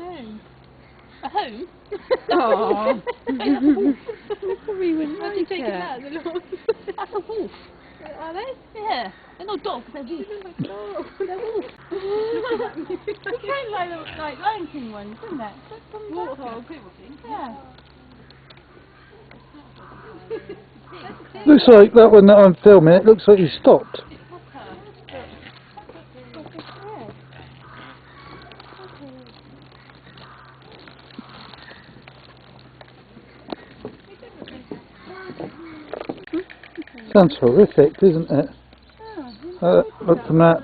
home. A home? Oh. Probably wouldn't like it. That, the little... That's a wolf. Are they? Yeah. They're not dogs, they're wolves. Oh. They're wolves. It came like the Lion King ones, didn't it? Warthog. Yeah. Looks like that one that I'm filming, it looks like he stopped. Sounds horrific, doesn't it? Look from that